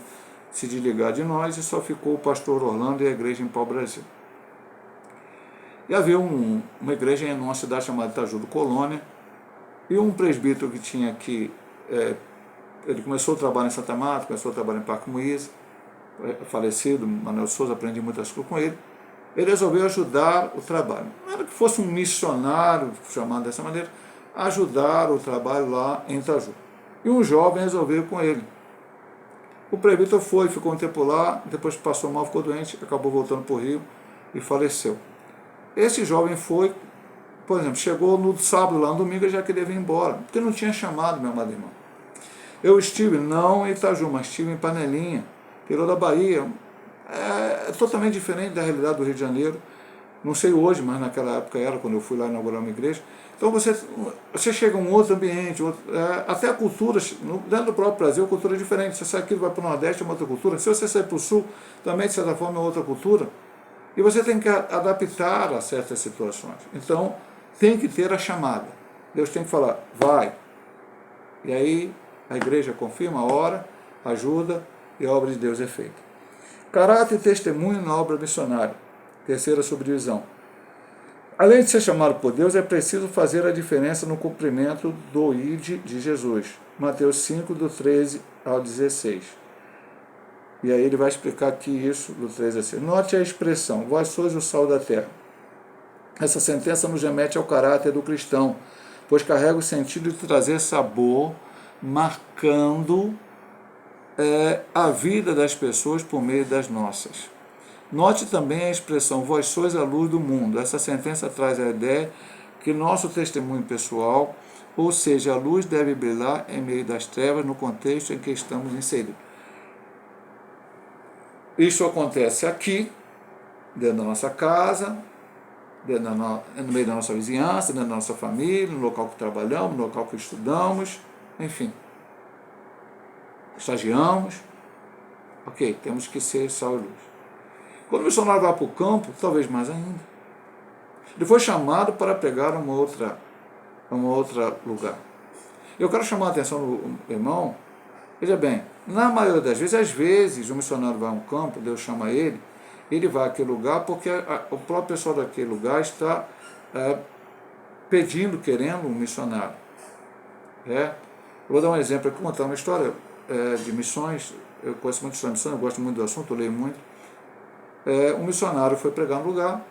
se desligar de nós e só ficou o pastor Orlando e a igreja em Pau-Brasil. E havia uma igreja em uma cidade chamada Itaju do Colônia, e um presbítero que tinha aqui, ele começou o trabalho em Santa Marta, começou o trabalho em Parque Moísa, falecido, Manuel Souza, aprendi muitas coisas com ele. Ele resolveu ajudar o trabalho. Não era que fosse um missionário, chamado dessa maneira, ajudar o trabalho lá em Itaju. E um jovem resolveu ir com ele. O presbítero foi, ficou um tempo lá, depois passou mal, ficou doente, acabou voltando para o Rio e faleceu. Esse jovem foi, por exemplo, chegou no sábado, lá no domingo, ele já queria vir embora, porque não tinha chamado, meu amado irmão. Eu estive, não em Itaju, mas estive em Panelinha, interior da Bahia, totalmente diferente da realidade do Rio de Janeiro. Não sei hoje, mas naquela época era, quando eu fui lá inaugurar uma igreja. Então você chega a um outro ambiente, até a cultura, dentro do próprio Brasil, a cultura é diferente. Você sai aqui, vai para o Nordeste, é uma outra cultura. Se você sair para o Sul, também, de certa forma, é outra cultura. E você tem que adaptar a certas situações. Então, tem que ter a chamada. Deus tem que falar, vai. E aí, a igreja confirma, ora, ajuda, e a obra de Deus é feita. Caráter e testemunho na obra missionária. Terceira subdivisão. Além de ser chamado por Deus, é preciso fazer a diferença no cumprimento do ID de Jesus. Mateus 5, do 13 ao 16. E aí ele vai explicar aqui isso, do 13 ao 16. Note a expressão, vós sois o sal da terra. Essa sentença nos remete ao caráter do cristão, pois carrega o sentido de trazer sabor, marcando a vida das pessoas por meio das nossas. Note também a expressão, vós sois a luz do mundo. Essa sentença traz a ideia que nosso testemunho pessoal, ou seja, a luz deve brilhar em meio das trevas no contexto em que estamos inseridos. Isso acontece aqui, dentro da nossa casa, no meio da nossa vizinhança, dentro da nossa família, no local que trabalhamos, no local que estudamos, enfim. Estagiamos. Ok, temos que ser sal e luz. Quando o missionário vai para o campo, talvez mais ainda. Ele foi chamado para pregar um outro lugar. Eu quero chamar a atenção do irmão, veja bem, na maioria das vezes, às vezes o missionário vai a um campo, Deus chama ele vai àquele lugar porque o próprio pessoal daquele lugar está pedindo, querendo um missionário. Eu vou dar um exemplo aqui, contar uma história de missões. Eu conheço muito de missões, eu gosto muito do assunto, eu leio muito. Um missionário foi pregar no lugar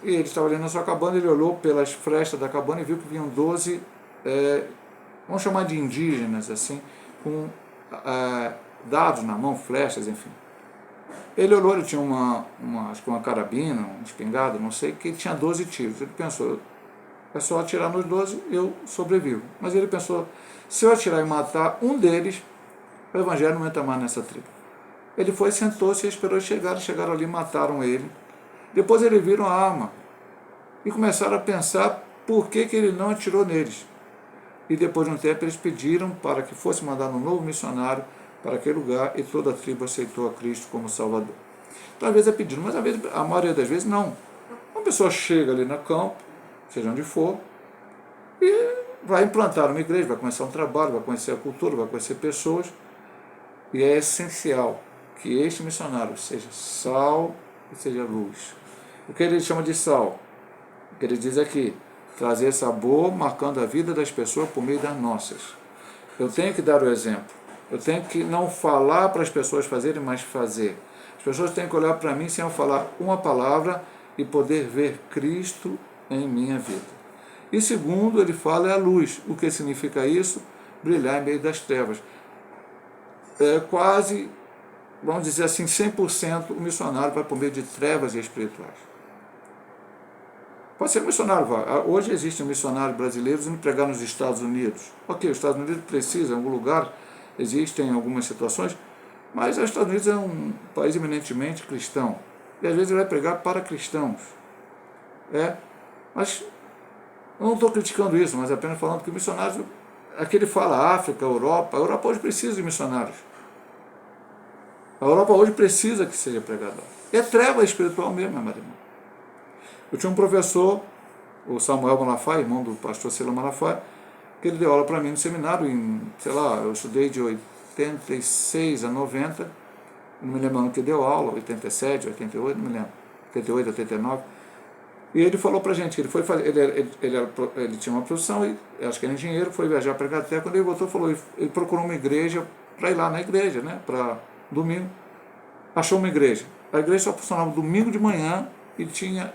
e ele estava ali na sua cabana, ele olhou pelas frestas da cabana e viu que vinham 12, vamos chamar de indígenas, assim, com dados na mão, flechas, enfim. Ele olhou, ele tinha acho que uma carabina, uma espingarda, não sei, que tinha 12 tiros. Ele pensou, é só atirar nos 12, eu sobrevivo. Mas ele pensou, se eu atirar e matar um deles, o evangelho não entra mais nessa tribo. Ele foi, sentou-se e esperou chegaram ali, mataram ele. Depois eles viram a arma e começaram a pensar por que ele não atirou neles. E depois de um tempo eles pediram para que fosse mandado um novo missionário para aquele lugar e toda a tribo aceitou a Cristo como Salvador. Então às vezes é pedido, mas às vezes, a maioria das vezes não. Uma pessoa chega ali no campo, seja onde for, e vai implantar uma igreja, vai começar um trabalho, vai conhecer a cultura, vai conhecer pessoas, e é essencial que este missionário seja sal e seja luz. O que ele chama de sal? O que ele diz aqui, trazer sabor, marcando a vida das pessoas por meio das nossas. Eu tenho que dar o exemplo. Eu tenho que não falar para as pessoas fazerem, mas fazer. As pessoas têm que olhar para mim sem eu falar uma palavra e poder ver Cristo em minha vida. E segundo, ele fala é a luz. O que significa isso? Brilhar em meio das trevas. É quase, vamos dizer assim, 100% o missionário vai por meio de trevas espirituais. Pode ser missionário. Hoje existem missionários brasileiros indo pregar nos Estados Unidos. Ok, os Estados Unidos precisa, em algum lugar, existem algumas situações, mas os Estados Unidos é um país eminentemente cristão. E às vezes ele vai pregar para cristãos. Mas eu não estou criticando isso, mas apenas falando que missionários, aqui ele fala África, Europa. A Europa hoje precisa de missionários. A Europa hoje precisa que seja pregador. É treva espiritual mesmo, meu irmão. Eu tinha um professor, o Samuel Malafaia, irmão do pastor Sila Malafaia, que ele deu aula para mim no seminário, eu estudei de 86 a 90, não me lembro que deu aula, 87, 88, não me lembro, 88, 89, e ele falou para a gente que ele foi fazer, ele tinha uma profissão, e acho que era engenheiro, foi viajar para a Inglaterra, quando ele voltou, ele procurou uma igreja para ir lá na igreja, para domingo, achou uma igreja. A igreja só funcionava domingo de manhã e tinha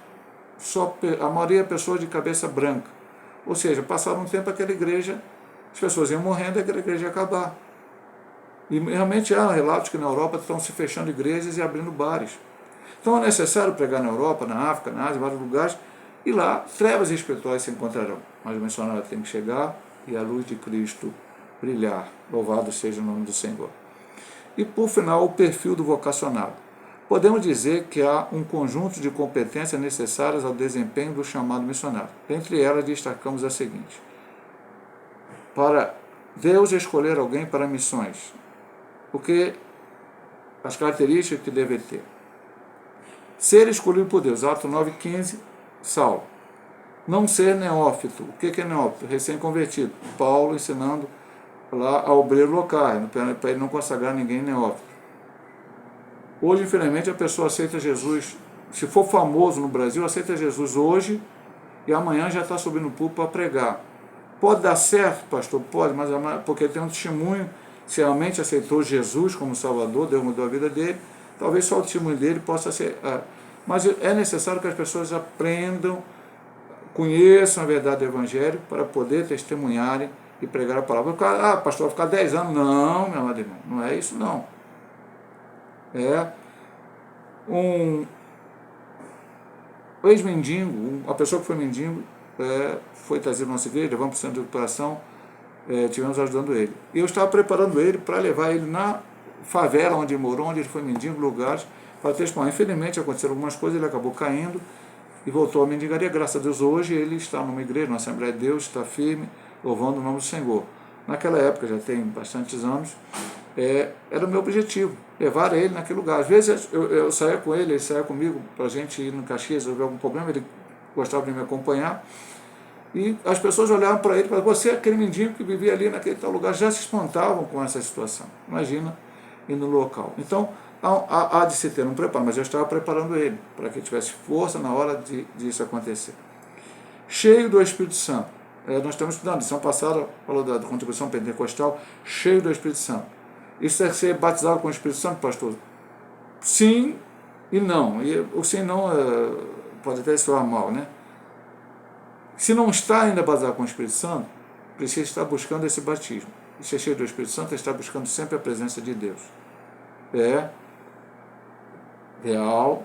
a maioria pessoas de cabeça branca. Ou seja, passaram um tempo aquela igreja, as pessoas iam morrendo e aquela igreja ia acabar. E realmente há relatos que na Europa estão se fechando igrejas e abrindo bares. Então é necessário pregar na Europa, na África, na Ásia, em vários lugares, e lá trevas espirituais se encontrarão. Mas o missionário tem que chegar e a luz de Cristo brilhar. Louvado seja o nome do Senhor. E por final, o perfil do vocacionado. Podemos dizer que há um conjunto de competências necessárias ao desempenho do chamado missionário. Entre elas, destacamos a seguinte: para Deus escolher alguém para missões, porque as características que deve ter. Ser escolhido por Deus, Atos 9,15, Saulo. Não ser neófito. O que é neófito? Recém-convertido. Paulo ensinando lá a obreiro locais, para ele não consagrar ninguém neófito. Hoje, infelizmente, a pessoa aceita Jesus, se for famoso no Brasil, aceita Jesus hoje e amanhã já está subindo o púlpito para pregar. Pode dar certo, pastor? Pode, mas porque ele tem um testemunho, se realmente aceitou Jesus como Salvador, Deus mudou a vida dele, talvez só o testemunho dele possa ser... Mas é necessário que as pessoas aprendam, conheçam a verdade do Evangelho para poder testemunharem e pregar a palavra. Pastor, vai ficar 10 anos. Não, meu amado irmão, não é isso não. Um ex-mendigo, uma pessoa que foi mendigo, foi trazido na nossa igreja, levamos para o centro de recuperação, tivemos ajudando ele. E eu estava preparando ele para levar ele na favela onde ele morou, onde ele foi mendigo, lugares, para testemunhar. Infelizmente aconteceram algumas coisas, ele acabou caindo e voltou à mendigaria. Graças a Deus, hoje ele está numa igreja, numa Assembleia de Deus, está firme, louvando o nome do Senhor. Naquela época, já tem bastantes anos, era o meu objetivo, levar ele naquele lugar. Às vezes eu saía com ele saía comigo para a gente ir no Caxias, resolver algum problema, ele gostava de me acompanhar, e as pessoas olhavam para ele e falavam: você é aquele mendigo que vivia ali naquele tal lugar. Já se espantavam com essa situação. Imagina ir no local. Então, há de se ter um preparo, mas eu estava preparando ele, para que ele tivesse força na hora disso acontecer. Cheio do Espírito Santo. Nós estamos estudando, lição passada, falou da contribuição pentecostal, cheio do Espírito Santo. Isso é ser batizado com o Espírito Santo, pastor? Sim e não. E o sim e não pode até soar mal, né? Se não está ainda batizado com o Espírito Santo, precisa estar buscando esse batismo. E ser cheio do Espírito Santo é estar buscando sempre a presença de Deus. É real,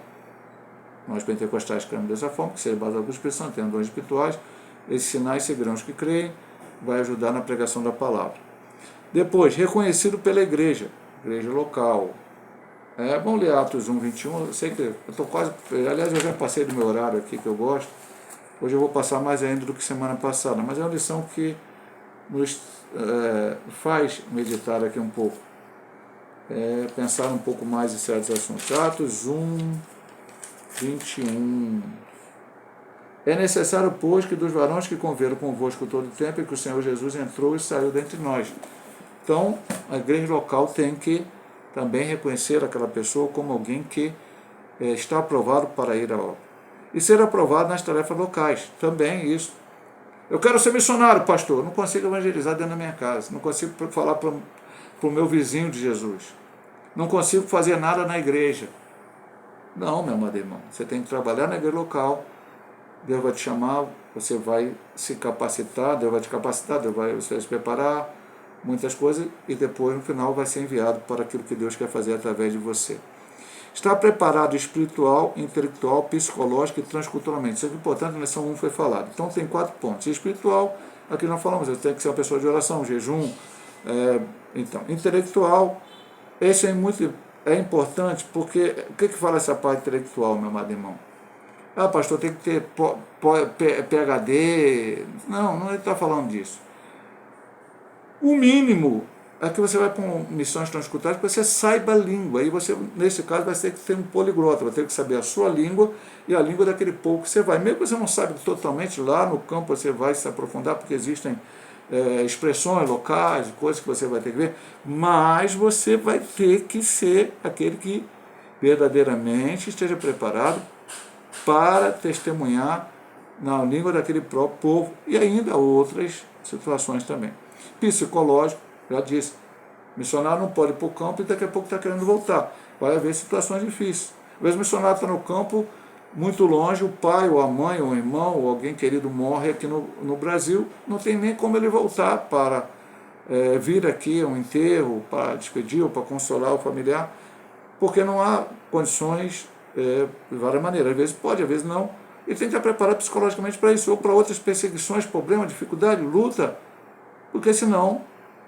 nós pentecostais cremos dessa forma, que seja batizado com o Espírito Santo, tendo dons espirituais, esses sinais seguirão os que creem, vai ajudar na pregação da palavra. Depois, reconhecido pela igreja local. Vamos ler Atos 1, 21, eu sei que eu estou quase, aliás eu já passei do meu horário aqui que eu gosto, hoje eu vou passar mais ainda do que semana passada, mas é uma lição que nos faz meditar aqui um pouco, pensar um pouco mais em certos assuntos. Atos 1, 21. É necessário, pois, que dos varões que conviveram convosco todo o tempo, e que o Senhor Jesus entrou e saiu dentre nós. Então, a igreja local tem que também reconhecer aquela pessoa como alguém que está aprovado para ir à obra. E ser aprovado nas tarefas locais, também isso. Eu quero ser missionário, pastor, não consigo evangelizar dentro da minha casa, não consigo falar para o meu vizinho de Jesus, não consigo fazer nada na igreja. Não, meu amado irmão, você tem que trabalhar na igreja local, Deus vai te chamar, você vai se capacitar, Deus vai te capacitar, você vai se preparar, muitas coisas, e depois no final vai ser enviado para aquilo que Deus quer fazer através de você. Estar preparado espiritual, intelectual, psicológico e transculturalmente. Isso é importante, na lição 1 foi falado. Então tem 4 pontos. Espiritual, aqui nós falamos, você tem que ser uma pessoa de oração, jejum. Então, intelectual, esse é importante, porque o que fala essa parte intelectual, meu amado irmão? Ah, pastor, tem que ter PhD. Não ele está falando disso. O mínimo é que você vai com missões transculturais, que você saiba a língua. Aí você, nesse caso, vai ter que ser um poliglota, vai ter que saber a sua língua e a língua daquele povo que você vai. Mesmo que você não saiba totalmente, lá no campo você vai se aprofundar, porque existem expressões locais, coisas que você vai ter que ver, mas você vai ter que ser aquele que verdadeiramente esteja preparado para testemunhar na língua daquele próprio povo e ainda outras situações também. Psicológico, já disse, missionário não pode ir para o campo e daqui a pouco está querendo voltar. Vai haver situações difíceis. Às vezes o missionário está no campo, muito longe, o pai, ou a mãe, ou o irmão, ou alguém querido morre aqui no Brasil, não tem nem como ele voltar para vir aqui a um enterro, para despedir ou para consolar o familiar, porque não há condições de várias maneiras. Às vezes pode, às vezes não. E tem que estar preparado psicologicamente para isso, ou para outras perseguições, problemas, dificuldade, luta, porque senão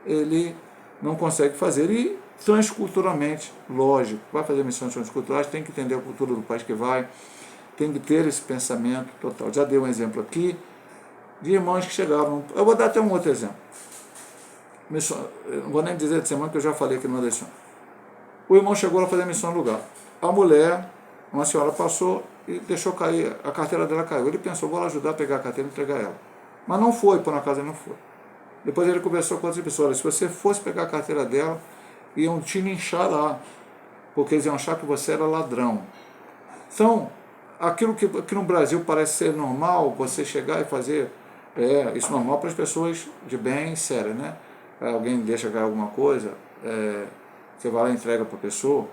ele não consegue fazer. E transculturalmente, lógico, vai fazer missões transculturais, tem que entender a cultura do país que vai, tem que ter esse pensamento total. Já dei um exemplo aqui de irmãos que chegaram. Eu vou dar até um outro exemplo. Eu não vou nem dizer de semana, que eu já falei aqui numa lição. O irmão chegou a fazer missão no lugar. A mulher, uma senhora passou e deixou cair, a carteira dela caiu. Ele pensou, vou lá ajudar a pegar a carteira e entregar ela. Mas não foi, por acaso ele não foi. Depois ele conversou com outras pessoas. Se você fosse pegar a carteira dela, iam te linchar lá, porque eles iam achar que você era ladrão. Então, aquilo que aqui no Brasil parece ser normal, você chegar e fazer, isso é normal para as pessoas de bem, sério, né? Alguém deixa cair alguma coisa, você vai lá e entrega para a pessoa.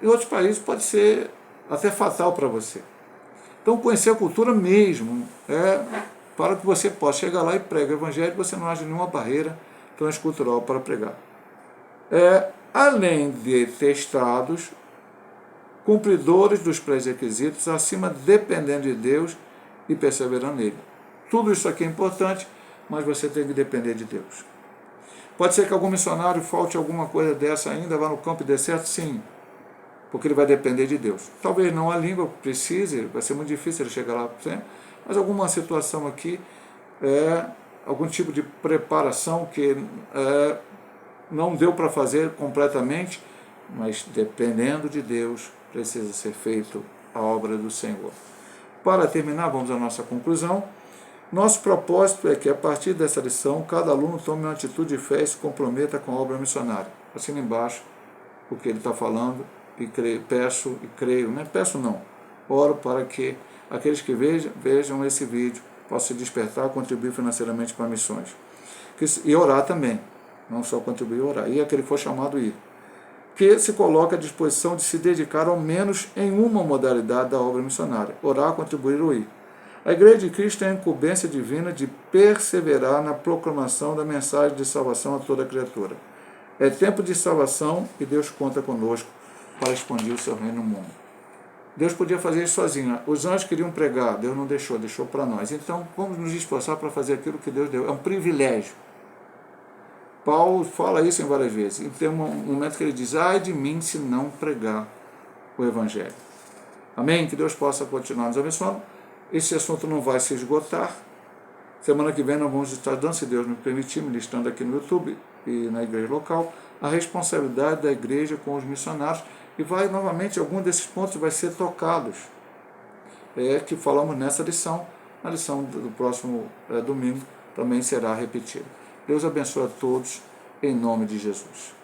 Em outros países pode ser até fatal para você. Então, conhecer a cultura mesmo, para que você possa chegar lá e pregar o evangelho, você não haja nenhuma barreira transcultural para pregar. Além de testados, cumpridores dos pré-requisitos, acima dependendo de Deus e perseverando nele. Tudo isso aqui é importante, mas você tem que depender de Deus. Pode ser que algum missionário falte alguma coisa dessa ainda, vá no campo e dê certo? Sim, porque ele vai depender de Deus. Talvez não a língua precise, vai ser muito difícil ele chegar lá sempre, mas alguma situação aqui, algum tipo de preparação que não deu para fazer completamente, mas dependendo de Deus, precisa ser feito a obra do Senhor. Para terminar, vamos à nossa conclusão. Nosso propósito é que, a partir dessa lição, cada aluno tome uma atitude de fé e se comprometa com a obra missionária. Assina embaixo o que ele está falando, e peço e creio, não é peço não, oro para que aqueles que vejam esse vídeo possam se despertar, contribuir financeiramente para missões. E orar também, não só contribuir, orar. E aquele que for chamado ir. Que se coloque à disposição de se dedicar ao menos em uma modalidade da obra missionária, orar, contribuir ou ir. A Igreja de Cristo tem a incumbência divina de perseverar na proclamação da mensagem de salvação a toda criatura. É tempo de salvação e Deus conta conosco para expandir o seu reino no mundo. Deus podia fazer isso sozinho. Os anjos queriam pregar, Deus não deixou, deixou para nós. Então, vamos nos esforçar para fazer aquilo que Deus deu. É um privilégio. Paulo fala isso em várias vezes. E tem um momento que ele diz, ai de mim se não pregar o Evangelho. Amém? Que Deus possa continuar nos abençoando. Esse assunto não vai se esgotar. Semana que vem nós vamos estar dando, se Deus nos permitir, ministrando aqui no YouTube e na igreja local, a responsabilidade da igreja com os missionários. E vai, novamente, algum desses pontos vai ser tocados, que falamos nessa lição. A lição do próximo domingo também será repetida. Deus abençoe a todos, em nome de Jesus.